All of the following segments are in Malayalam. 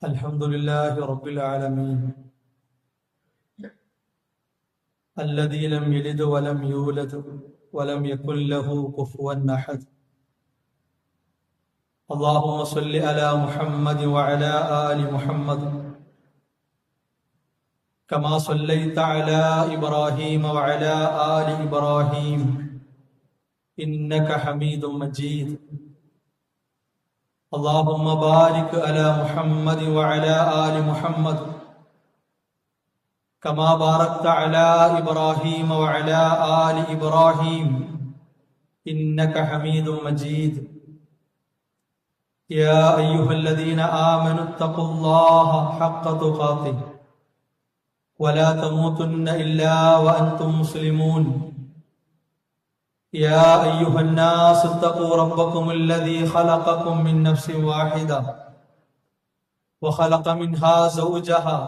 الحمد لله رب العالمين الذي لم يلد ولم يولد ولم يكن له كفوا أحد. اللهم صل على محمد وعلى آل محمد كما صليت على إبراهيم وعلى آل إبراهيم إنك حميد مجيد. اللهم بارك على محمد وعلى آل محمد كما باركت على إبراهيم وعلى آل إبراهيم إنك حميد مجيد. يا أيها الذين آمنوا اتقوا الله حق تقاته ولا تموتن إلا وأنتم مسلمون. يا أيها الناس اتقوا ربكم الذي خلقكم من نفس واحدة وخلق منها زوجها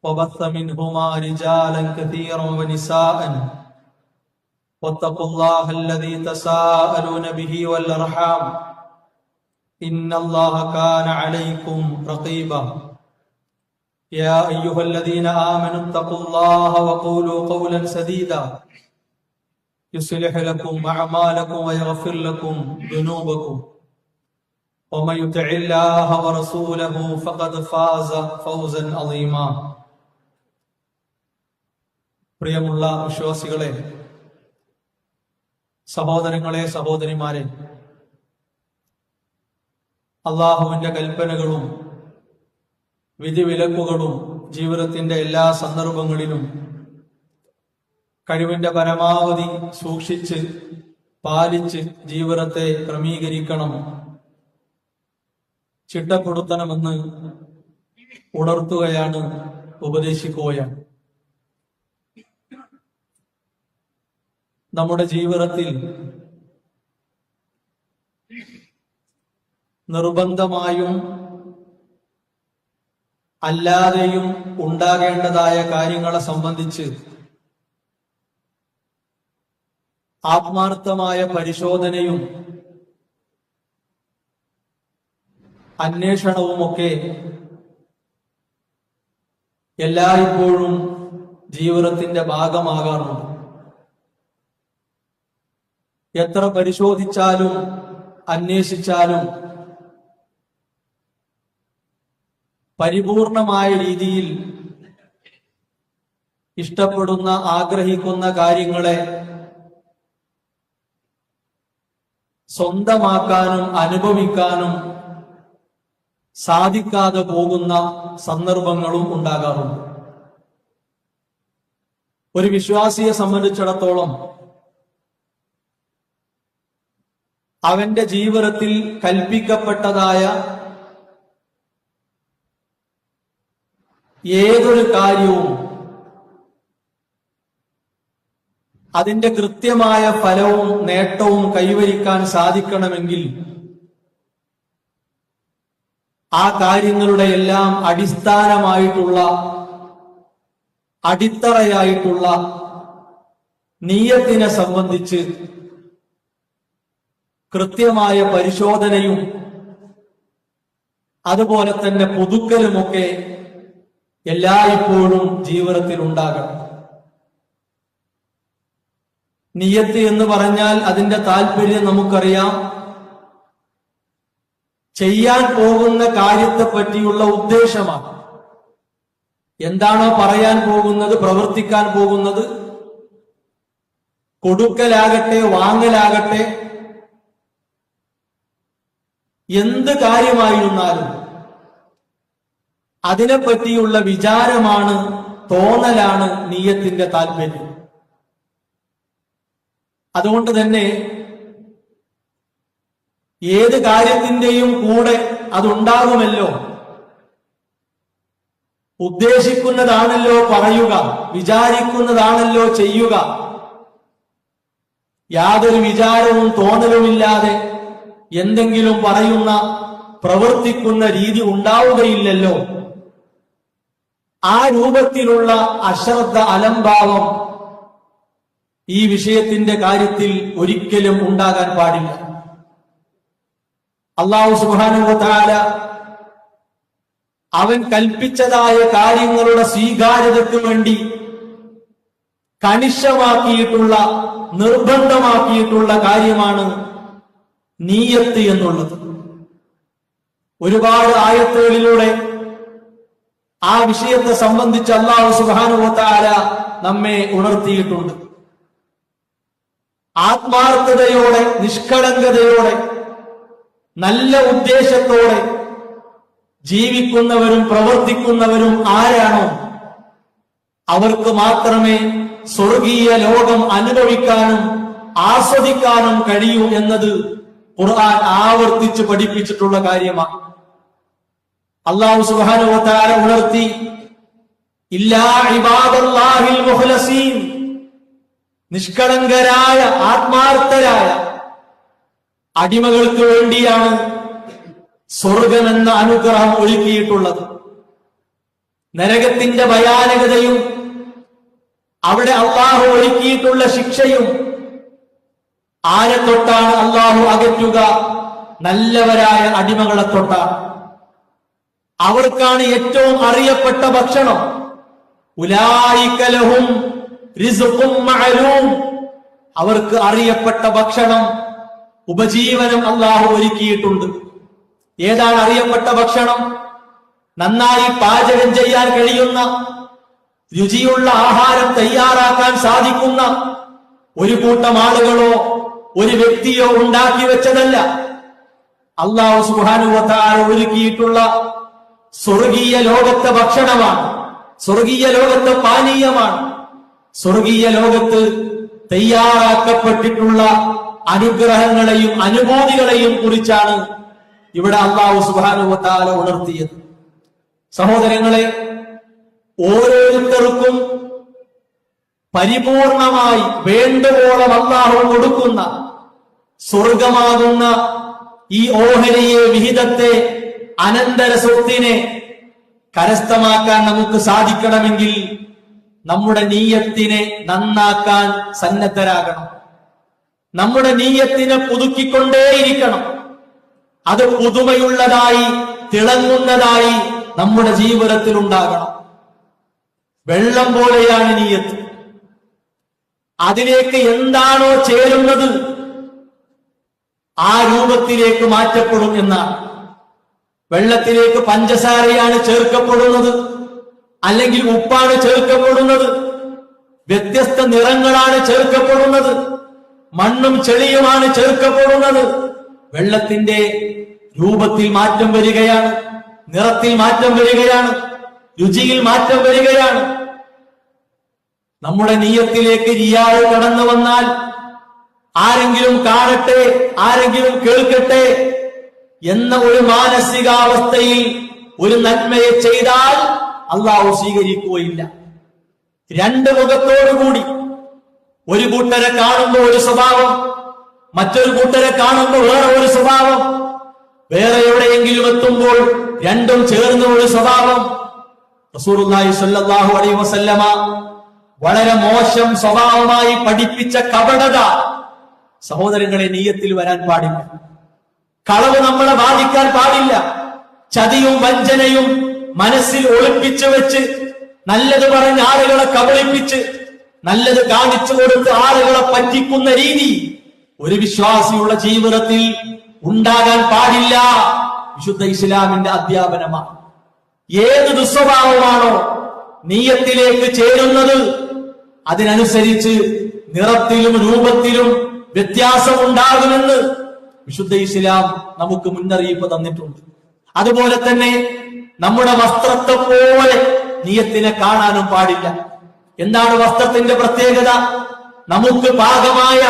وبث منهما رجالا كثيرا ونساء واتقوا الله الذي تساءلون به والأرحام إن الله كان عليكم رقيبا. يا أيها الذين آمنوا اتقوا الله وقولوا قولا سديدا يصلح لكم أعمالكم ويغفر لكم ذنوبكم ومن يطع الله ورسوله فقد فاز فوزا عظيما. പ്രിയമുള്ള വിശ്വാസികളെ, സഹോദരങ്ങളെ, സഹോദരിമാരെ, അള്ളാഹുവിന്റെ കൽപ്പനകളും വിധിവിലക്കുകളും ജീവിതത്തിന്റെ എല്ലാ സന്ദർഭങ്ങളിലും കഴിവിന്റെ പരമാവധി സൂക്ഷിച്ച് പാലിച്ച് ജീവിതത്തെ ക്രമീകരിക്കണം, ചിട്ടപ്പെടുത്തണമെന്ന് ഉണർത്തുകയാണ്, ഉപദേശിക്കുകയാണ്. നമ്മുടെ ജീവിതത്തിൽ നിർബന്ധമായും അല്ലാതെയും ഉണ്ടാകേണ്ടതായ കാര്യങ്ങളെ സംബന്ധിച്ച് ആത്മാർത്ഥമായ പരിശോധനയും അന്വേഷണവുമൊക്കെ എല്ലായ്പ്പോഴും ജീവിതത്തിന്റെ ഭാഗമാകാറുണ്ട്. എത്ര പരിശോധിച്ചാലും അന്വേഷിച്ചാലും പരിപൂർണമായ രീതിയിൽ ഇഷ്ടപ്പെടുന്ന, ആഗ്രഹിക്കുന്ന കാര്യങ്ങളെ സ്വന്തമാക്കാനും അനുഭവിക്കാനും സാധിക്കാതെ പോകുന്ന സന്ദർഭങ്ങളും ഉണ്ടാകാറുണ്ട്. ഒരു വിശ്വാസിയെ സംബന്ധിച്ചിടത്തോളം അവന്റെ ജീവിതത്തിൽ കൽപ്പിക്കപ്പെട്ടതായ ഏതൊരു കാര്യവും അതിന്റെ കൃത്യമായ ഫലവും നേട്ടവും കൈവരിക്കാൻ സാധിക്കണമെങ്കിൽ ആ കാര്യങ്ങളുടെ എല്ലാം അടിസ്ഥാനമായിട്ടുള്ള, അടിത്തറയായിട്ടുള്ള നിയ്യത്തിനെ സംബന്ധിച്ച് കൃത്യമായ പരിശോധനയും അതുപോലെ തന്നെ പുതുക്കലുമൊക്കെ എല്ലായ്പ്പോഴും ജീവിതത്തിൽ ഉണ്ടാകണം. നിയ്യത്ത് എന്ന് പറഞ്ഞാൽ അതിന്റെ താല്പര്യം നമുക്കറിയാം. ചെയ്യാൻ പോകുന്ന കാര്യത്തെ പറ്റിയുള്ള ഉദ്ദേശമാണ്. എന്താണോ പറയാൻ പോകുന്നത്, പ്രവർത്തിക്കാൻ പോകുന്നത്, കൊടുക്കലാകട്ടെ വാങ്ങലാകട്ടെ, എന്ത് കാര്യമായിരുന്നാലും അതിനെപ്പറ്റിയുള്ള വിചാരമാണ്, തോന്നലാണ് നിയ്യത്തിന്റെ താല്പര്യം. അതുകൊണ്ട് തന്നെ ഏത് കാര്യത്തിന്റെയും കൂടെ അതുണ്ടാകുമല്ലോ. ഉദ്ദേശിക്കുന്നതാണല്ലോ പറയുക, വിചാരിക്കുന്നതാണല്ലോ ചെയ്യുക. യാതൊരു വിചാരവും തോന്നലുമില്ലാതെ എന്തെങ്കിലും പറയുന്ന, പ്രവർത്തിക്കുന്ന രീതി ഉണ്ടാവുകയില്ലല്ലോ. ആ രൂപത്തിലുള്ള അശ്രദ്ധ, അലംഭാവം ഈ വിഷയത്തിന്റെ കാര്യത്തിൽ ഒരിക്കലും ഉണ്ടാകാൻ പാടില്ല. അല്ലാഹു സുബ്ഹാനഹു വ തആല അവൻ കൽപ്പിച്ചതായ കാര്യങ്ങളുടെ സ്വീകാര്യതയ്ക്ക് വേണ്ടി കണിശമാക്കിയിട്ടുള്ള, നിർബന്ധമാക്കിയിട്ടുള്ള കാര്യമാണ് നിയ്യത്ത് എന്നുള്ളത്. ഒരുപാട് ആയത്തുകളിലൂടെ ആ വിഷയത്തെ സംബന്ധിച്ച് അല്ലാഹു സുബ്ഹാനഹു വ തആല നമ്മെ ഉണർത്തിയിട്ടുണ്ട്. ആത്മാർത്ഥതയോടെ, നിഷ്കളങ്കതയോടെ, നല്ല ഉദ്ദേശത്തോടെ ജീവിക്കുന്നവരും പ്രവർത്തിക്കുന്നവരും ആരാണോ അവർക്ക് മാത്രമേ സ്വർഗീയ ലോകം അനുഭവിക്കാനും ആസ്വദിക്കാനും കഴിയൂ എന്നത് ഖുർആൻ ആവർത്തിച്ച് പഠിപ്പിച്ചിട്ടുള്ള കാര്യമാണ്. അല്ലാഹു സുബ്ഹാനഹു വ തആല ഉണർത്തി, ഇല്ലാ ഇബാദല്ലാഹിൽ മുഖ്ലസീൻ, നിഷ്കളങ്കരായ ആത്മാർത്ഥരായ അടിമകൾക്ക് വേണ്ടിയാണ് സ്വർഗമെന്ന അനുഗ്രഹം ഒരുക്കിയിട്ടുള്ളത്. നരകത്തിന്റെ ഭയാനകതയും അവിടെ അള്ളാഹു ഒരുക്കിയിട്ടുള്ള ശിക്ഷയും ആരെ തൊട്ടാണ് അള്ളാഹു അകറ്റുക? നല്ലവരായ അടിമകളെ തൊട്ടാണ്. അവർക്കാണ് ഏറ്റവും അറിയപ്പെട്ട ഭക്ഷണം. ഉലൈക ലഹും റിസ്ഖും മഅലൂം, അവർക്ക് അറിയപ്പെട്ട ഭക്ഷണം, ഉപജീവനം അള്ളാഹു ഒരുക്കിയിട്ടുണ്ട്. ഏതാണ് അറിയപ്പെട്ട ഭക്ഷണം? നന്നായി പാചകം ചെയ്യാൻ കഴിയുന്ന, രുചിയുള്ള ആഹാരം തയ്യാറാക്കാൻ സാധിക്കുന്ന ഒരു കൂട്ടം ആളുകളോ ഒരു വ്യക്തിയോ ഉണ്ടാക്കി വെച്ചതല്ല. അല്ലാഹു സുബ്ഹാനഹു വ തആല ഒരുക്കിയിട്ടുള്ള സ്വർഗീയ ലോകത്തെ ഭക്ഷണമാണ്, സ്വർഗീയ ലോകത്തെ പാനീയമാണ്, സ്വർഗീയ ലോകത്ത് തയ്യാറാക്കപ്പെട്ടിട്ടുള്ള അനുഗ്രഹങ്ങളെയും അനുഭൂതികളെയും കുറിച്ചാണ് ഇവിടെ അല്ലാഹു സുബ്ഹാനഹു വ തആല ഉണർത്തിയത്. സഹോദരങ്ങളെ, ഓരോരുത്തർക്കും പരിപൂർണമായി വേണ്ടുവോളം അല്ലാഹു കൊടുക്കുന്ന സ്വർഗമാകുന്ന ഈ ഓഹരിയെ, വിഹിതത്തെ, അനന്തര സ്വത്തിനെ കരസ്ഥമാക്കാൻ നമുക്ക് സാധിക്കണമെങ്കിൽ നമ്മുടെ നീയത്തിനെ നന്നാക്കാൻ സന്നദ്ധരാകണം. നമ്മുടെ നീയത്തിനെ പുതുക്കിക്കൊണ്ടേയിരിക്കണം. അത് പുതുമയുള്ളതായി, തിളങ്ങുന്നതായി നമ്മുടെ ജീവിതത്തിൽ ഉണ്ടാകണം. വെള്ളം പോലെയാണ് നീയത്ത്. അതിലേക്ക് എന്താണോ ചേരുന്നത് ആ രൂപത്തിലേക്ക് മാറ്റപ്പെടും എന്നാണ്. വെള്ളത്തിലേക്ക് പഞ്ചസാരയാണ് ചേർക്കപ്പെടുന്നത്, അല്ലെങ്കിൽ ഉപ്പാണ് ചേർക്കപ്പെടുന്നത്, വ്യത്യസ്ത നിറങ്ങളാണ് ചേർക്കപ്പെടുന്നത്, മണ്ണും ചെളിയുമാണ് ചേർക്കപ്പെടുന്നത്. വെള്ളത്തിന്റെ രൂപത്തിൽ മാറ്റം വരികയാണ്, നിറത്തിൽ മാറ്റം വരികയാണ്, രുചിയിൽ മാറ്റം വരികയാണ്. നമ്മുടെ നീയത്തിലേക്ക് റിയാവ് കടന്നു വന്നാൽ ആരെങ്കിലും കാണട്ടെ, ആരെങ്കിലും കേൾക്കട്ടെ എന്ന ഒരു മാനസികാവസ്ഥയിൽ ഒരു നന്മയെ ചെയ്താൽ അള്ളാഹു സ്വീകരിക്കുകയില്ല. രണ്ട് മുഖത്തോടുകൂടി, ഒരു കൂട്ടരെ കാണുമ്പോൾ ഒരു സ്വഭാവം, മറ്റൊരു കൂട്ടരെ കാണുമ്പോൾ വേറെ ഒരു സ്വഭാവം, വേറെ എവിടെയെങ്കിലും എത്തുമ്പോൾ രണ്ടും ചേർന്ന ഒരു സ്വഭാവം. റസൂലുള്ളാഹി സ്വല്ലല്ലാഹു അലൈഹി വസല്ലമ വളരെ മോശം സ്വഭാവമായി പഠിപ്പിച്ച കപടത സഹോദരങ്ങളെ നീയത്തിൽ വരാൻ പാടില്ല. കളവ് നമ്മളെ ബാധിക്കാൻ പാടില്ല. ചതിയും വഞ്ചനയും മനസ്സിൽ ഒളിപ്പിച്ചു വെച്ച്, നല്ലത് പറഞ്ഞ് ആളുകളെ കബളിപ്പിച്ച്, നല്ലത് കാണിച്ചു കൊടുത്ത് ആളുകളെ പറ്റിക്കുന്ന രീതി ഒരു വിശ്വാസിയുള്ള ജീവിതത്തിൽ ഉണ്ടാകാൻ പാടില്ല. വിശുദ്ധ ഇസ്ലാമിന്റെ അധ്യാപനമാണ്. ഏത് ദുസ്വഭാവമാണോ നീയത്തിലേക്ക് ചേരുന്നത് അതിനനുസരിച്ച് നിറത്തിലും രൂപത്തിലും വ്യത്യാസമുണ്ടാകുമെന്ന് വിശുദ്ധ ഇസ്ലാം നമുക്ക് മുന്നറിയിപ്പ് തന്നിട്ടുണ്ട്. അതുപോലെ തന്നെ നമ്മുടെ വസ്ത്രത്തെ പോലെ നീയത്തിനെ കാണാനും പാടില്ല. എന്താണ് വസ്ത്രത്തിന്റെ പ്രത്യേകത? നമുക്ക് പാകമായ,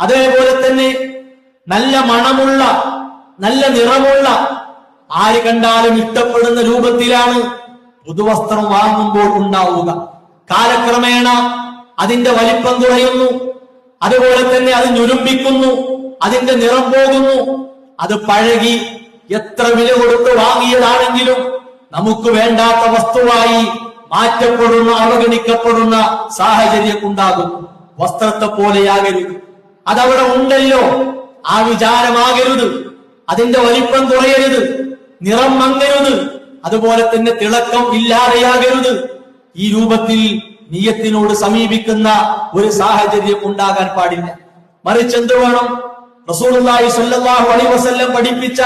അതേപോലെ തന്നെ നല്ല മണമുള്ള, നല്ല നിറമുള്ള, ആര് കണ്ടാലും ഇഷ്ടപ്പെടുന്ന രൂപത്തിലാണ് പുതുവസ്ത്രം വാങ്ങുമ്പോൾ ഉണ്ടാവുക. കാലക്രമേണ അതിന്റെ വലിപ്പം കുറയുന്നു, അതുപോലെ തന്നെ അത് ഞുരുമ്പിക്കുന്നു, അതിന്റെ നിറം പോകുന്നു. അത് പഴകി എത്ര വില കൊടുത്ത് വാങ്ങിയതാണെങ്കിലും നമുക്ക് വേണ്ടാത്ത വസ്തുവായി മാറ്റപ്പെടുന്ന, അവഗണിക്കപ്പെടുന്ന സാഹചര്യം ഉണ്ടാകും. വസ്ത്രത്തെ പോലെയാകരുത്. അതവിടെ ഉണ്ടല്ലോ, ആ വിചാരമാകരുത്. അതിന്റെ വലിപ്പം കുറയരുത്, നിറം മങ്ങരുത്. അതുപോലെ തന്നെ തിളക്കം ഇല്ലാതെയാകരുത്. ഈ രൂപത്തിൽ നിയ്യത്തിനോട് സമീപിക്കുന്ന ഒരു സാഹചര്യം ഉണ്ടാകാൻ പാടില്ല. മറിച്ച് എന്ത് വേണം? റസൂലുള്ളാഹി സ്വല്ലല്ലാഹു അലൈഹി വസല്ലം പഠിപ്പിച്ച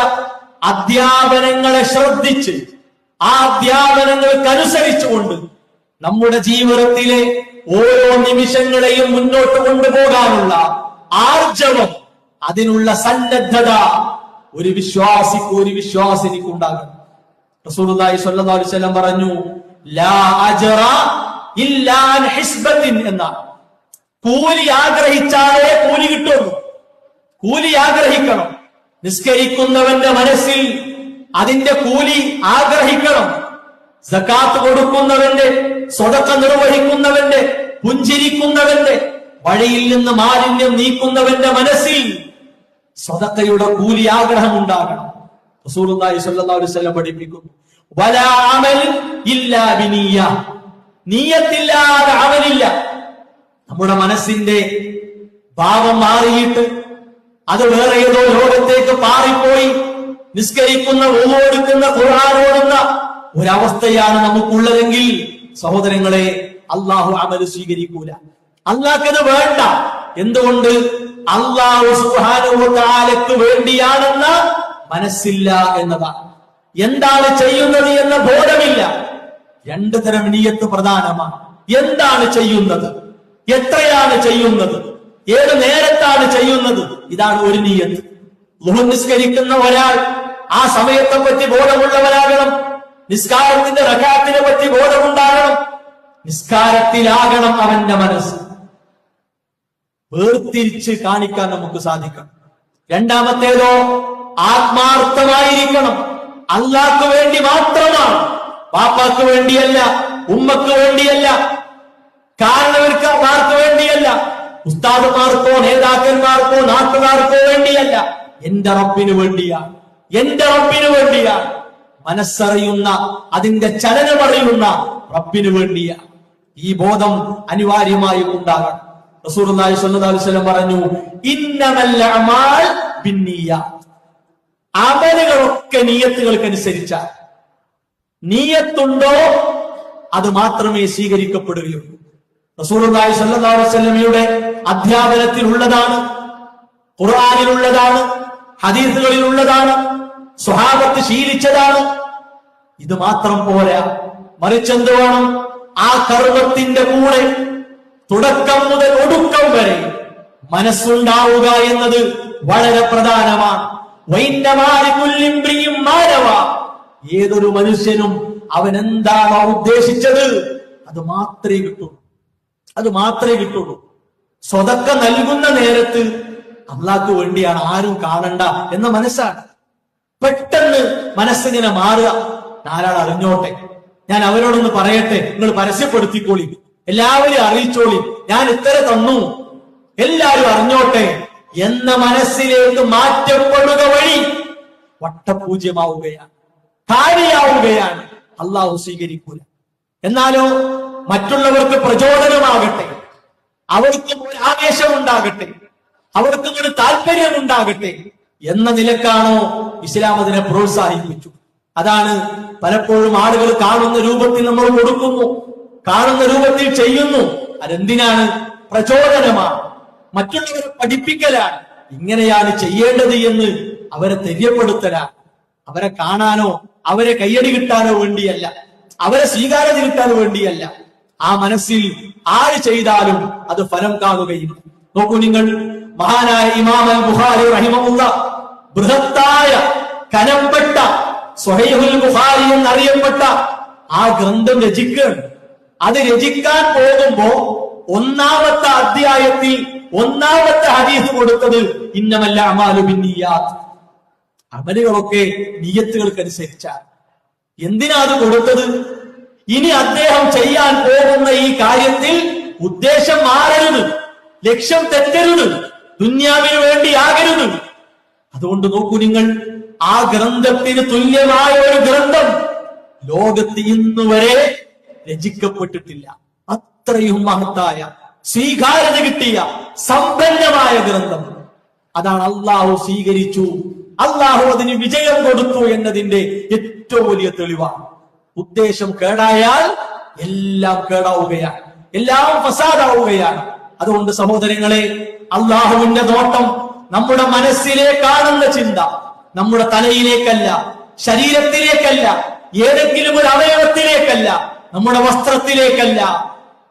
അധ്യാപനങ്ങളെ ശ്രദ്ധിച്ച് ആ അധ്യാപനങ്ങൾക്കനുസരിച്ചുകൊണ്ട് നമ്മുടെ ജീവിതത്തിലെ ഓരോ നിമിഷങ്ങളെയും മുന്നോട്ട് കൊണ്ടുപോകാനുള്ള ആർജവം, അതിനുള്ള സന്നദ്ധത ഒരു വിശ്വാസിനിക്ക് ഉണ്ടാകണം. റസൂലുള്ളാഹി സ്വല്ലല്ലാഹു അലൈഹി വസല്ലം പറഞ്ഞു, ലാ അജ്റ ഇല്ലാ അൻ ഹിസ്ബത്തിൻ എന്നാണ്. കൂലി ആഗ്രഹിച്ചാലേ കൂലി കിട്ടുള്ളൂ. കൂലി ആഗ്രഹിക്കണം. നിസ്കരിക്കുന്നവന്റെ മനസ്സിൽ അതിന്റെ കൂലി ആഗ്രഹിക്കണം. സകാത്ത് കൊടുക്കുന്നവന്റെ, സ്വതക്ക നിർവഹിക്കുന്നവന്റെ, പുഞ്ചിരിക്കുന്നവന്റെ, വഴിയിൽ നിന്ന് മാലിന്യം നീക്കുന്നവന്റെ മനസ്സിൽ സ്വതക്കയുടെ കൂലി ആഗ്രഹം ഉണ്ടാകണം. റസൂലുള്ളാഹി സ്വല്ലല്ലാഹു അലൈഹി വസല്ലം പഠിപ്പിക്കുന്നു, വലാ അമൽ ഇല്ലാ ബിനിയ്യ, നിയ്യത്തില്ലാതെ അമലില്ല. നമ്മുടെ മനസ്സിന്റെ ഭാവം മാറിയിട്ട് അത് വേറെ ഏതോ ലോകത്തേക്ക് പാറിപ്പോയി നിസ്കരിക്കുന്ന, ഓടുക്കുന്ന, ഖുർആൻ ഓടുന്ന ഒരവസ്ഥയാണ് നമുക്കുള്ളതെങ്കിൽ സഹോദരങ്ങളെ, അള്ളാഹു അമൽ സ്വീകരിക്കൂല. അള്ളാഹ്ക്കത് വേണ്ട. എന്തുകൊണ്ട്? അള്ളാഹു സുബ്ഹാനഹു വ തആലക്ക് വേണ്ടിയാണെന്ന മനസ്സില്ല എന്നതാണ്. എന്താണ് ചെയ്യുന്നത് എന്ന ബോധമില്ല. രണ്ടു തരം നിയ്യത്ത് പ്രധാനമാണ്. എന്താണ് ചെയ്യുന്നത്, എത്രയാണ് ചെയ്യുന്നത്, ഏത് നേരത്താണ് ചെയ്യുന്നത്, ഇതാണ് ഒരു നിയ്യത്ത്. ളുഹർ നിസ്കരിക്കുന്ന ഒരാൾ ആ സമയത്തെ പറ്റി ബോധമുള്ളവരാകണം. നിസ്കാരത്തിന്റെ റക്അത്തിനെ പറ്റി ബോധമുണ്ടാകണം. നിസ്കാരത്തിലാകണം അവന്റെ മനസ്സ്. വേർതിരിച്ച് കാണിക്കാൻ നമുക്ക് സാധിക്കണം. രണ്ടാമത്തേതോ ആത്മാർത്ഥമായിരിക്കണം. അല്ലാഹ്ക്ക് വേണ്ടി മാത്രമാണ്. പാപ്പാക്ക് വേണ്ടിയല്ല, ഉമ്മക്ക് വേണ്ടിയല്ല, കാരണവർക്കാർക്ക് വേണ്ടിയല്ല, ഉസ്താദുമാർക്കോ നേതാക്കന്മാർക്കോ നാട്ടുകാർക്കോ വേണ്ടിയല്ല. എന്റെ റബ്ബിന് വേണ്ടിയാണ്. എന്റെ റബ്ബിന് വേണ്ടിയാണ്. മനസ്സറിയുന്ന, അതിന്റെ ചലനമറിയുന്ന റബ്ബിന് വേണ്ടിയാണ്. ഈ ബോധം അനിവാര്യമായും ഉണ്ടാകണം. റസൂലുള്ളാഹി സ്വല്ലല്ലാഹു അലൈഹി വസല്ലം പറഞ്ഞു, ഇന്നമൽ അഅമാൽ ബിന്നിയ്യാത്ത്. അമലുകളൊക്കെ നിയ്യത്തുകൾക്കനുസരിച്ചാണ്. നിയ്യത്തുണ്ടോ അത് മാത്രമേ സ്വീകരിക്കപ്പെടുകയുള്ളൂ. റസൂലുള്ളാഹി സ്വല്ലല്ലാഹു അലൈഹി വസല്ലമയുടെ അധ്യാപനത്തിലുള്ളതാണ്, ഖുർആനിലുള്ളതാണ്, ഹദീസുകളിലുള്ളതാണ്, സ്വഹാബത്ത് ശീലിച്ചതാണ്. ഇത് മാത്രം പോരാ. മറിച്ചെന്ത് വേണം? ആ കർമ്മത്തിന്റെ കൂടെ തുടക്കം മുതൽ ഒടുക്കം വരെ മനസ്സുണ്ടാവുക എന്നത് വളരെ പ്രധാനമാണ്. ഏതൊരു മനുഷ്യനും അവൻ എന്താണോ ഉദ്ദേശിച്ചത് അത് മാത്രമേ കിട്ടുള്ളൂ. അത് മാത്രമേ കിട്ടുള്ളൂ. സ്വതക്ക നൽകുന്ന നേരത്ത് അള്ളാഹ്ക്ക് വേണ്ടിയാണ്, ആരും കാണണ്ട എന്ന മനസ്സാണ്. പെട്ടെന്ന് മനസ്സിങ്ങനെ മാറുക. നാലാൾ അറിഞ്ഞോട്ടെ, ഞാൻ അവരോടൊന്ന് പറയട്ടെ, നിങ്ങൾ പരസ്യപ്പെടുത്തിക്കോളി, എല്ലാവരും അറിയിച്ചോളി, ഞാൻ ഇത്ര തന്നു, എല്ലാവരും അറിഞ്ഞോട്ടെ എന്ന മനസ്സിലേക്ക് മാറ്റപ്പെടുക വഴി വട്ടപൂജ്യമാവുകയാണ്, കാര്യാവുകയാണ്. അള്ളാഹു സ്വീകരിക്കൂല. എന്നാലോ മറ്റുള്ളവർക്ക് പ്രചോദനമാകട്ടെ, അവർക്ക് ഒരു ആവേശം ഉണ്ടാകട്ടെ, അവർക്ക് ഒരു താല്പര്യം ഉണ്ടാകട്ടെ എന്ന നിലക്കാണോ ഇസ്ലാം അതിനെ പ്രോത്സാഹിപ്പിച്ചു. അതാണ് പലപ്പോഴും ആളുകൾ കാണുന്ന രൂപത്തിൽ നമ്മൾ കൊടുക്കുന്നു, കാണുന്ന രൂപത്തിൽ ചെയ്യുന്നു. അതെന്തിനാണ്? പ്രചോദനമാണ്, മറ്റുള്ളവരെ പഠിപ്പിക്കലാണ്. ഇങ്ങനെയാണ് ചെയ്യേണ്ടത് എന്ന് അവരെ തെര്യപ്പെടുത്തലാണ്. അവരെ കാണാനോ അവരെ കയ്യടി കിട്ടാനോ വേണ്ടിയല്ല, അവരെ സ്വീകാര്യത കിട്ടാൻ വേണ്ടിയല്ല. ആ മനസ്സിൽ ആര് ചെയ്താലും അത് ഫലം കാണുകയില്ല. നോക്കൂ നിങ്ങൾ, മഹാനായ ഇമാം അൽ ബുഖാരി റഹിമഹുള്ള ബൃഹത്തായ കനംപ്പെട്ട സ്വഹീഹുൽ ബുഖാരി എന്നറിയപ്പെട്ട ആ ഗ്രന്ഥം രചിക്കുകയാണ്. അത് രചിക്കാൻ പോകുമ്പോ ഒന്നാമത്തെ അധ്യായത്തിൽ ഒന്നാമത്തെ ഹദീസ് കൊടുത്തത് ഇന്നമൽ അഅമാലു ബിന്നിയ്യാത്ത്. അമലുകളൊക്കെ നിയ്യത്തുകൾക്കനുസരിച്ചാണ്. എന്തിനാ അത് കൊടുത്തത്? ഇനി അദ്ദേഹം ചെയ്യാൻ പോകുന്ന ഈ കാര്യത്തിൽ ഉദ്ദേശം മാറരുത്, ലക്ഷ്യം തെറ്റരുത്, ദുന്യാവിന് വേണ്ടി ആകരുത്. അതുകൊണ്ട് നോക്കൂ നിങ്ങൾ, ആ ഗ്രന്ഥത്തിന് തുല്യമായ ഒരു ഗ്രന്ഥം ലോകത്ത് ഇന്നുവരെ രചിക്കപ്പെട്ടിട്ടില്ല. അത്രയും മഹത്തായ, സ്വീകാര്യത കിട്ടിയ, സമ്പന്നമായ ഗ്രന്ഥം. അതാണ് അള്ളാഹു സ്വീകരിച്ചു, അള്ളാഹു അതിന് വിജയം കൊടുത്തു എന്നതിന്റെ ഏറ്റവും വലിയ തെളിവാണ്. ഉദ്ദേശം കേടായാൽ എല്ലാം കേടാവുകയാണ്, എല്ലാം ഫസാദാവുകയാണ്. അതുകൊണ്ട് സഹോദരങ്ങളെ, അള്ളാഹുവിന്റെ നോട്ടം നമ്മുടെ മനസ്സിലേക്കാണെന്ന ചിന്ത നമ്മുടെ തലയിലേക്കല്ല, ശരീരത്തിലേക്കല്ല, ഏതെങ്കിലും ഒരു അവയവത്തിലേക്കല്ല, നമ്മുടെ വസ്ത്രത്തിലേക്കല്ല,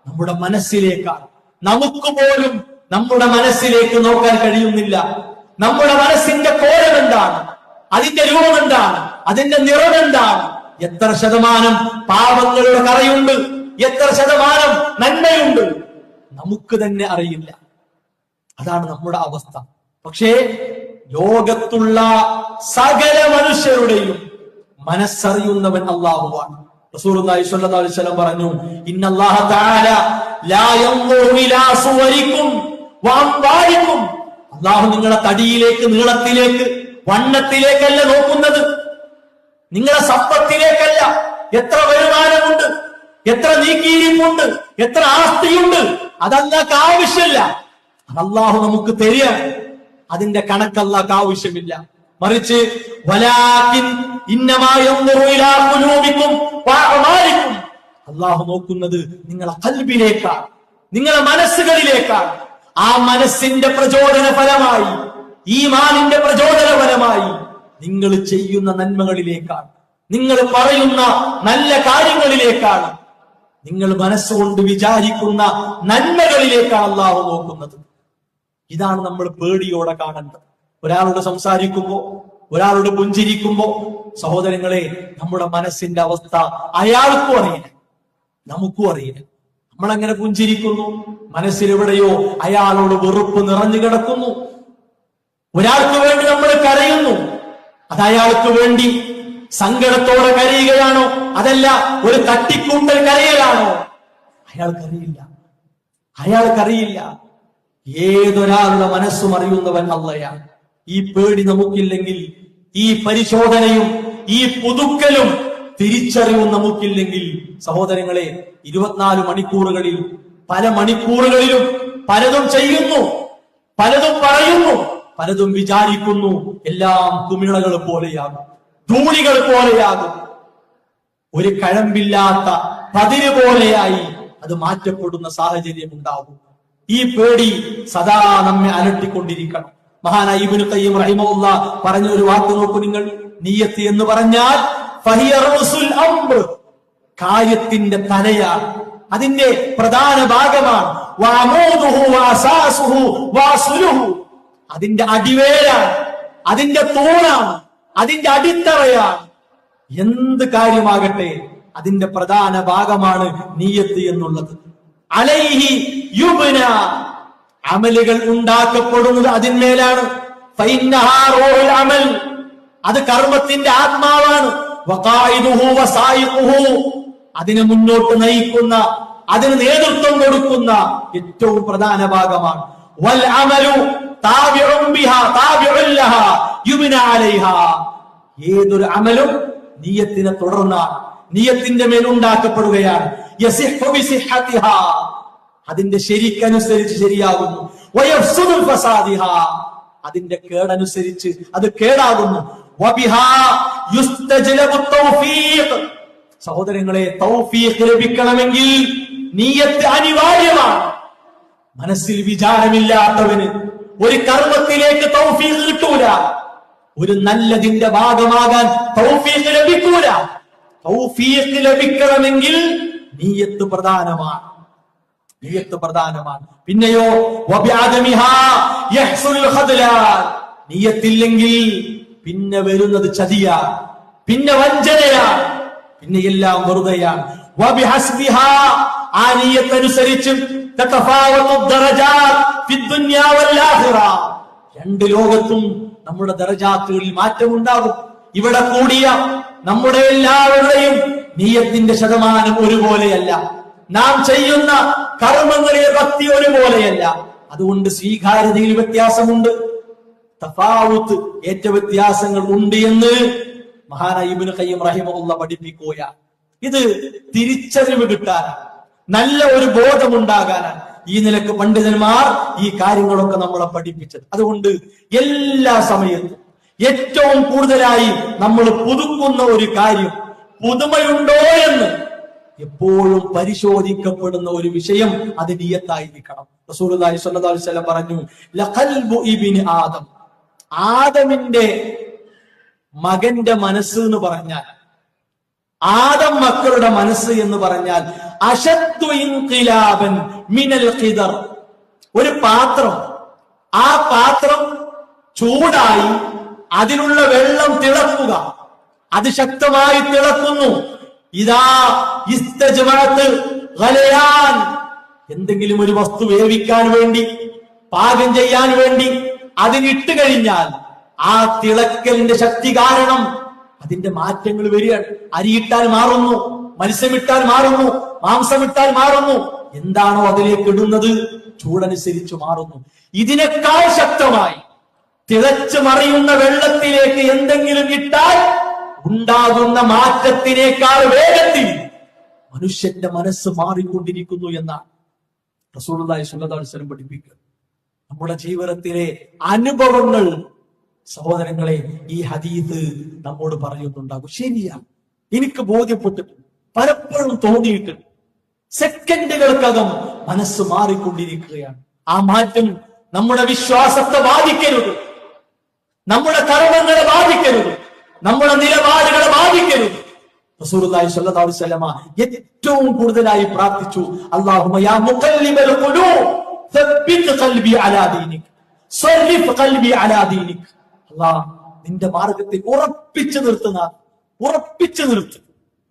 നമ്മുടെ മനസ്സിലേക്കാണ്. നമുക്ക് പോലും നമ്മുടെ മനസ്സിലേക്ക് നോക്കാൻ കഴിയുന്നില്ല. നമ്മുടെ മനസ്സിന്റെ കോലം എന്താണ്, അതിന്റെ രൂപം എന്താണ്, അതിന്റെ നിറം എന്താണ്, എത്ര ശതമാനം പാപങ്ങളുടെ കറയുണ്ട്, എത്ര ശതമാനം നന്മയുണ്ട്, നമുക്ക് തന്നെ അറിയില്ല. അതാണ് നമ്മുടെ അവസ്ഥ. പക്ഷേ ലോകത്തുള്ള സകല മനുഷ്യരുടെയും മനസ്സറിയുന്നവൻ അല്ലാഹുവാണ്. റസൂലുള്ളാഹി സ്വല്ലല്ലാഹു അലൈഹി വസല്ലം പറഞ്ഞു, ഇന്നല്ലാഹ തആല ലാ യൻദുറു ഇലാ സുവരിക്കും വഅംവാലിക്കും. അല്ലാഹു നിങ്ങളുടെ തടിയിലേക്ക്, നീളത്തിലേക്ക്, വണ്ണത്തിലേക്കല്ല നോക്കുന്നത്, നിങ്ങളുടെ സമ്പത്തിലേക്കല്ല, എത്ര വരുമാനമുണ്ട്, എത്ര നീക്കിയിരിപ്പുണ്ട്, എത്ര ആസ്തിയുണ്ട്, അതല്ലാക്ക് ആവശ്യമില്ല. അല്ലാഹു നമുക്ക് തരികയാണ്, അതിന്റെ കണക്കല്ലാക്ക് ആവശ്യമില്ല. മറിച്ച് വലാകിൻ ഇന്നമാ യൻദുറു ഇലാ ഖുലൂബിക്കും വഅഅമാലിക്കും. അല്ലാഹു നോക്കുന്നത് നിങ്ങളുടെ ഖൽബിലേക്കാണ്, നിങ്ങളുടെ മനസ്സുകളിലേക്കാണ്. ആ മനസ്സിന്റെ പ്രചോദന ഫലമായി, ഈമാനിന്റെ പ്രചോദന ഫലമായി നിങ്ങൾ ചെയ്യുന്ന നന്മകളിലേക്കാണ്, നിങ്ങൾ പറയുന്ന നല്ല കാര്യങ്ങളിലേക്കാണ്, നിങ്ങൾ മനസ്സുകൊണ്ട് വിചാരിക്കുന്ന നന്മകളിലേക്കാണ് അല്ലാഹു നോക്കുന്നത്. ഇതാണ് നമ്മൾ പേടിയോടെ കാണേണ്ടത്. ഒരാളോട് സംസാരിക്കുമ്പോ, ഒരാളോട് പുഞ്ചിരിക്കുമ്പോ, സഹോദരങ്ങളെ, നമ്മുടെ മനസ്സിന്റെ അവസ്ഥ അയാൾക്കും അറിയില്ല, നമുക്കും അറിയില്ല. നമ്മളങ്ങനെ പുഞ്ചിരിക്കുന്നു, മനസ്സിലെവിടെയോ അയാളോട് വെറുപ്പ് നിറഞ്ഞു കിടക്കുന്നു. ഒരാൾക്ക് വേണ്ടി നമ്മൾ കരയുന്നു, അത് അയാൾക്ക് വേണ്ടി സങ്കടത്തോടെ കരയുകയാണോ, അതല്ല ഒരു തട്ടിക്കൂട്ടൽ കരയലാണോ, അയാൾക്കറിയില്ല, അയാൾക്കറിയില്ല. ഏതൊരാളുടെ മനസ്സും അറിയുന്നവൻ അള്ളയാണ്. ഈ പേടി നമുക്കില്ലെങ്കിൽ, ഈ പരിശോധനയും ഈ പുതുക്കലും തിരിച്ചറിവും നമുക്കില്ലെങ്കിൽ, സഹോദരങ്ങളെ, 24 മണിക്കൂറുകളിൽ പല മണിക്കൂറുകളിലും പലതും ചെയ്യുന്നു, പലതും പറയുന്നു, പലതും വിചാരിക്കുന്നു. എല്ലാം കുമിളകൾ പോലെയാകും, ധൂളികൾ പോലെയാകും. ഒരു കഴമ്പില്ലാത്ത പതിര് പോലെയായി അത് മാറ്റപ്പെടുന്ന സാഹചര്യം ഉണ്ടാകും. ഈ പേടി സദാ നമ്മെ അലട്ടിക്കൊണ്ടിരിക്കണം. മഹാനായ ഇബ്നു ഖയ്യിം റഹിമഹുല്ലാഹ് പറഞ്ഞ ഒരു വാക്ക് നോക്കൂ നിങ്ങൾ. നിയ്യത്ത് എന്ന് പറഞ്ഞാൽ ഫഹിയ റൂസുൽ അംർ, കാര്യത്തിന്റെ തലയാണ്, അതിന്റെ പ്രധാന ഭാഗമാണ്. വഅമൂദുഹു വഅസാസുഹു വഅസ്ലുഹു, അതിന്റെ അടിവേരാണ്, അതിന്റെ തൂണാണ്, അതിന്റെ അടിത്തറയാണ്. എന്ത് കാര്യമാകട്ടെ അതിന്റെ പ്രധാന ഭാഗമാണ് നിയ്യത്ത് എന്നുള്ളത്. അലൈഹി യുബ്ന, അമലുകൾ ഉണ്ടാക്കപ്പെടുന്നത് അതിന്മേലാണ്. ഫഇന്നഹാ റൂഹുൽ അമൽ, അത് കർമ്മത്തിന്റെ ആത്മാവാണ്. വഖായിദുഹു വസായിഖുഹു, അതിനെ മുന്നോട്ട് നയിക്കുന്ന, അതിന് നേതൃത്വം കൊടുക്കുന്ന ഏറ്റവും പ്രധാന ഭാഗമാണ്. വൽ അമലു താബിഉൻ ബിഹാ താബിഉൻ ലഹാ യുബ്ന അലൈഹാ, ഏതൊരു അമലും നിയ്യത്തിനെ തുടർന്നാണ്, നിയ്യത്തിന്റെ മേൽ ഉണ്ടാക്കപ്പെടുകയാണ്. യസിഹു ബിസിഹ്ഹതിഹാ, അതിന്റെ ശരിക്കനുസരിച്ച് ശരിയാകുന്നു. വയഫ്സുദു ഫസാദിഹാ, അതിന്റെ കേടനുസരിച്ച് അത് കേടാകുന്നു. വബിഹാ യുസ്തജ്ലബു തൗഫീഖ്, സഹോദരങ്ങളെ, തൗഫീഖ് ലഭിക്കണമെങ്കിൽ നിയ്യത്ത് അനിവാര്യമാണ്. മനസ്സിൽ വിചാരമില്ലാത്തവന് ഒരു കർമ്മത്തിലേക്ക് തൗഫീഖ് കിട്ടൂല, ഒരു നല്ലതിന്റെ ഭാഗമാകാൻ തൗഫീഖ് ലഭിക്കൂല. തൗഫീഖ് ലഭിക്കണമെങ്കിൽ നിയ്യത്ത് പ്രധാനമാണ്, നിയ്യത്ത് പ്രധാനമാണ്. പിന്നെയോ വബിഅദമിഹാ യഹ്സുൽ ഖദ്ലാൻ, നിയ്യത്തില്ലെങ്കിൽ പിന്നെ വരുന്നത് ചതിയാണ്, പിന്നെ വഞ്ചനയാണ്, പിന്നെ എല്ലാം വെറുതെയാണ്. വബിഹസ്ബിഹാ, ആ നിയ്യത്തനുസരിച്ച് തതഫാവതു ദറജാത്ത് ഫിദ്ദുനിയാ വൽ ആഖിറ, രണ്ട് ലോകത്തും നമ്മുടെ ദറജാത്തുകളിൽ മാറ്റമുണ്ടാകും. ഇവിടെ കൂടിയ നമ്മുടെ എല്ലാവരുടെയും നിയ്യത്തിന്റെ ശതമാനം ഒരുപോലെയല്ല, നാം ചെയ്യുന്ന കർമ്മങ്ങളിലെ ഭക്തി ഒരുപോലെയല്ല. അതുകൊണ്ട് സ്വീകാര്യതയിൽ വ്യത്യാസമുണ്ട്, തഫാവുത്ത്, ഏറ്റ വ്യത്യാസങ്ങൾ ഉണ്ട് എന്ന് മഹാനായ ഇബ്നു ഖയ്യിം റഹിമഹുല്ലാഹ് പഠിപ്പിക്കുകയാണ്. ഇത് തിരിച്ചറിവ് കിട്ടാനാണ്, നല്ല ഒരു ബോധമുണ്ടാകാനാണ് ഈ നിലക്ക് പണ്ഡിതന്മാർ ഈ കാര്യങ്ങളൊക്കെ നമ്മളെ പഠിപ്പിച്ചത്. അതുകൊണ്ട് എല്ലാ സമയത്തും ഏറ്റവും കൂടുതലായി നമ്മൾ പുതുക്കുന്ന ഒരു കാര്യം പുതുമയുണ്ടോ എന്ന് എപ്പോഴും പരിശോധിക്കപ്പെടുന്ന ഒരു വിഷയം അത് നിയ്യത്തായിരിക്കണം. റസൂലുള്ളാഹി സ്വല്ലല്ലാഹു അലൈഹി വസല്ലം പറഞ്ഞു, ലഖൽബു ഇബ്നി ആദം, ആദമിന്റെ മകന്റെ മനസ്സ് എന്ന് പറഞ്ഞാൽ, ആദം മക്കളുടെ മനസ്സ് എന്ന് പറഞ്ഞാൽ അശദ്ദു ഇൻഖിലാബൻ മിനൽ ഖിദർ, ഒരു പാത്രം, ആ പാത്രം ചൂടായി അതിലുള്ള വെള്ളം തിളക്കുക, അത് ശക്തമായി തിളക്കുന്നു. ഇതാ ഇസ്തജ്മഅത് ഗലയാൻ, എന്തെങ്കിലും ഒരു വസ്തു വേവിക്കാൻ വേണ്ടി, പാകം ചെയ്യാൻ വേണ്ടി അതിനിട്ട് കഴിഞ്ഞാൽ ആ തിളക്കലിന്റെ ശക്തി കാരണം അതിന്റെ മാറ്റങ്ങൾ വരികയാണ്. അരിയിട്ടാൽ മാറുന്നു, മത്സ്യമിട്ടാൽ മാറുന്നു, മാംസമിട്ടാൽ മാറുന്നു. എന്താണോ അതിലേക്ക് ഇടുന്നത് ചൂടനുസരിച്ച് മാറുന്നു. ഇതിനേക്കാൾ ശക്തമായി തിളച്ചു മറിയുന്ന വെള്ളത്തിലേക്ക് എന്തെങ്കിലും ഇട്ടാൽ ഉണ്ടാകുന്ന മാറ്റത്തിനേക്കാൾ വേഗത്തിൽ മനുഷ്യന്റെ മനസ്സ് മാറിക്കൊണ്ടിരിക്കുന്നു എന്നാണ് റസൂലുള്ളാഹി സ്വല്ലല്ലാഹു അലൈഹി വസല്ലം പഠിപ്പിക്കുക. നമ്മുടെ ജീവിതത്തിലെ അനുഭവങ്ങൾ സഹോദരങ്ങളെ ഈ ഹദീസ് നമ്മോട് പറയുന്നുണ്ടാകും. ശരിയാണ്, എനിക്ക് ബോധ്യപ്പെട്ടിട്ടുണ്ട്, പലപ്പോഴും തോന്നിയിട്ടുണ്ട്. സെക്കൻഡുകൾക്കകം മനസ്സ് മാറിക്കൊണ്ടിരിക്കുകയാണ്. ആ മാറ്റം നമ്മുടെ വിശ്വാസത്തെ ബാധിക്കരുത്, നമ്മുടെ കർമ്മങ്ങളെ ബാധിക്കരുത്, നമ്മുടെ നിലപാടുകളെ ബാധിക്കരുത്. റസൂലുള്ളാഹി സ്വല്ലല്ലാഹു അലൈഹി വസല്ലം ഏറ്റവും കൂടുതലായി പ്രാർത്ഥിച്ചു, അല്ലാഹുമ്മ യാ മുഖല്ലിബൽ ഖുലൂബ് സബ്ബിത് ഖൽബി അലാ ദീനിക് സർരിഫ് ഖൽബി അലാ ദീനിക്. അല്ലാഹ്, നിന്റെ മാർഗത്തിൽ ഉറപ്പിച്ചു നിർത്തുന്ന, ഉറപ്പിച്ചു നിർത്തുക,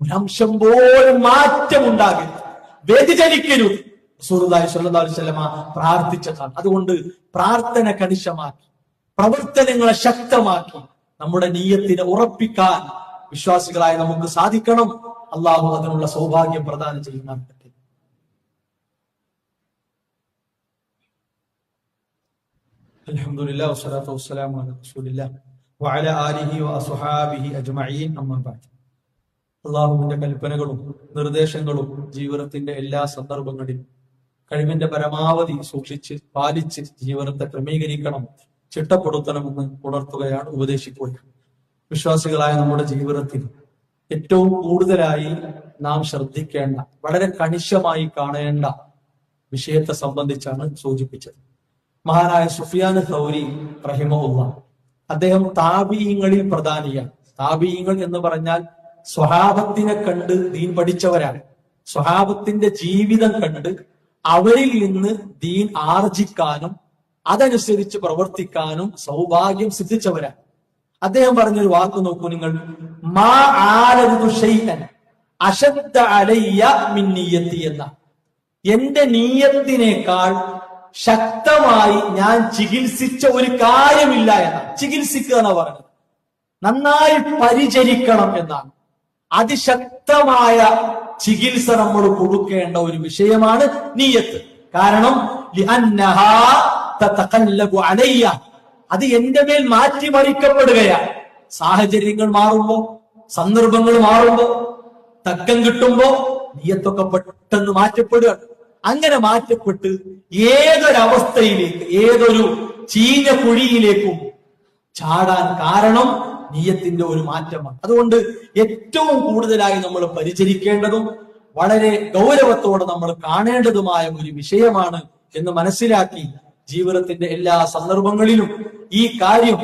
ഒരംശം പോലും മാറ്റം ഉണ്ടാകരുത്, വ്യതിചലിക്കരുത്. റസൂലുള്ളാഹി സ്വല്ലല്ലാഹു അലൈഹി വസല്ലം പ്രാർത്ഥിച്ചതാണ്. അതുകൊണ്ട് പ്രാർത്ഥന കണിശമാക്കി, പ്രവർത്തനങ്ങളെ ശക്തമാക്കി നമ്മുടെ നിയ്യത്തിനെ ഉറപ്പിക്കാൻ വിശ്വാസികളായി നമുക്ക് സാധിക്കണം. അള്ളാഹു അതിനുള്ള സൗഭാഗ്യം പ്രദാനം ചെയ്യുന്നതാണ്. അൽഹംദുലില്ലാഹി വസ്സലാത്തു വസ്സലാമു അലാ റസൂലില്ലാഹി വഅലാ ആലിഹി വഅസ്ഹാബിഹി അജ്മഈൻ. അമ്മാ ബഅദ്. അള്ളാഹുവിന്റെ കൽപ്പനകളും നിർദ്ദേശങ്ങളും ജീവിതത്തിന്റെ എല്ലാ സന്ദർഭങ്ങളിലും കഴിവിന്റെ പരമാവധി സൂക്ഷിച്ച് പാലിച്ച് ജീവിതത്തെ ക്രമീകരിക്കണം, ചിട്ടപ്പെടുത്തണമെന്ന് ഉണർത്തുകയാണ്, ഉപദേശിക്കുകയാണ്. വിശ്വാസികളായ നമ്മുടെ ജീവിതത്തിൽ ഏറ്റവും കൂടുതലായി നാം ശ്രദ്ധിക്കേണ്ട, വളരെ കണിശമായി കാണേണ്ട വിഷയത്തെ സംബന്ധിച്ചാണ് സൂചിപ്പിച്ചത്. മഹാനായ സുഫിയാൻ സൗരി റഹിമഹുല്ലാഹ്, അദ്ദേഹം താബിഈങ്ങളിൽ പ്രധാനിയാണ്. താബിഈങ്ങൾ എന്ന് പറഞ്ഞാൽ സ്വഹാബത്തിനെ കണ്ട് ദീൻ പഠിച്ചവരാണ്. സ്വഹാബത്തിന്റെ ജീവിതം കണ്ട് അവരിൽ നിന്ന് ദീൻ ആർജിക്കാനും അതനുസരിച്ച് പ്രവർത്തിക്കാനും സൗഭാഗ്യം സിദ്ധിച്ചവരാണ്. അദ്ദേഹം പറഞ്ഞൊരു വാക്ക് നോക്കൂ നിങ്ങൾ, മാ ആലദു ശൈഅൻ അശദ്ദ അലയ്യ മിൻ നിയ്യത്തി എന്ന, എന്റെ നീയത്തിനേക്കാൾ ശക്തമായി ഞാൻ ചികിത്സിച്ച ഒരു കാര്യമില്ല എന്നാണ്. ചികിത്സിക്കുക എന്നാ പറഞ്ഞത്, നന്നായി പരിചരിക്കണം എന്നാണ്. അതിശക്തമായ ചികിത്സ നമ്മൾ കൊടുക്കേണ്ട ഒരു വിഷയമാണ് നിയ്യത്ത്. കാരണം ലിഅന്നഹാ തതഖല്ലബു അലയ്യ, അത് എന്റെ മേൽ മാറ്റിമറിക്കപ്പെടുകയാണ്. സാഹചര്യങ്ങൾ മാറുമ്പോ, സന്ദർഭങ്ങൾ മാറുമ്പോ, തക്കം കിട്ടുമ്പോ നിയ്യത്തൊക്കെ പെട്ടെന്ന് മാറ്റപ്പെടുകയാണ്. അങ്ങനെ മാറ്റപ്പെട്ട് ഏതൊരവസ്ഥയിലേക്ക്, ഏതൊരു ചീഞ്ഞ കുഴിയിലേക്കും ചാടാൻ കാരണം നിയ്യത്തിന്റെ ഒരു മാറ്റമാണ്. അതുകൊണ്ട് ഏറ്റവും കൂടുതലായി നമ്മൾ പരിചരിക്കേണ്ടതും വളരെ ഗൗരവത്തോടെ നമ്മൾ കാണേണ്ടതുമായ ഒരു വിഷയമാണ് എന്ന് മനസ്സിലാക്കി ജീവിതത്തിന്റെ എല്ലാ സന്ദർഭങ്ങളിലും ഈ കാര്യം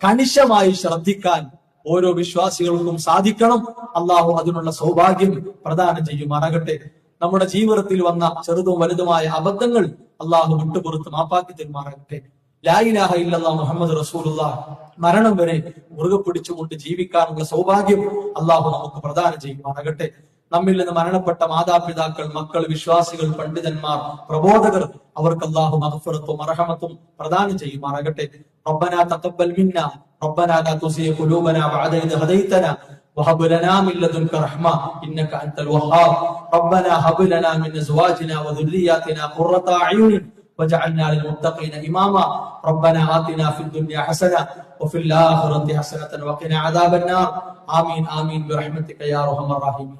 കണിശമായി ശ്രദ്ധിക്കാൻ ഓരോ വിശ്വാസികൾക്കും സാധിക്കണം. അള്ളാഹു അതിനുള്ള സൗഭാഗ്യം പ്രദാനം ചെയ്യുമാറാകട്ടെ. നമ്മുടെ ജീവിതത്തിൽ വന്ന ചെറുതും വലുതുമായ അബദ്ധങ്ങൾ അള്ളാഹു വിട്ടുപുറത്ത് മാപ്പാക്കി തരുമാറാകട്ടെ. ലാ ഇലാഹ ഇല്ലല്ലാഹ് മുഹമ്മദ് റസൂലുള്ളാഹ് മരണം വരെ മുറുകെ പിടിച്ചുകൊണ്ട് ജീവിക്കാനുള്ള സൗഭാഗ്യം അള്ളാഹു നമുക്ക് പ്രദാനം ചെയ്യുമാറാകട്ടെ. നമ്മിൽ നിന്ന് മരണപ്പെട്ട മാതാപിതാക്കൾ, മക്കൾ, വിശ്വാസികൾ, പണ്ഡിതന്മാർ, പ്രബോധകർ, അവർക്ക് അല്ലാഹു മഗ്ഫിറത്തും മർഹമത്തും പ്രദാനം ചെയ്യുമാറാകട്ടെ. റബ്ബനാ തഖബ്ബൽ മിന്നാ റബ്ബനാ ലാ തുസിഗ ഖുലൂബനാ ബഅദ ഇദ് ഹദൈതനാ വഹബ് ലനാ മിൻ ലദുൻക റഹ്മ ഇന്നക അൻതൽ വഹ്ഹാബ്. റബ്ബനാ ഹബ് ലനാ മിൻ അസ്വാജിനാ വദുർരിയ്യാതിനാ ഖുർറത അയുൻ വജഅൽനാ ലിൽമുത്തഖീന ഇമാമാ. റബ്ബനാ ആതിനാ ഫിദ് ദുനിയ ഹസന വഫിൽ ആഖിറതി ഹസനത വഖിനാ അദാബൻ നാർ. ആമീൻ ആമീൻ ബിറഹ്മതിക യാ അർഹമർ റഹീമീൻ.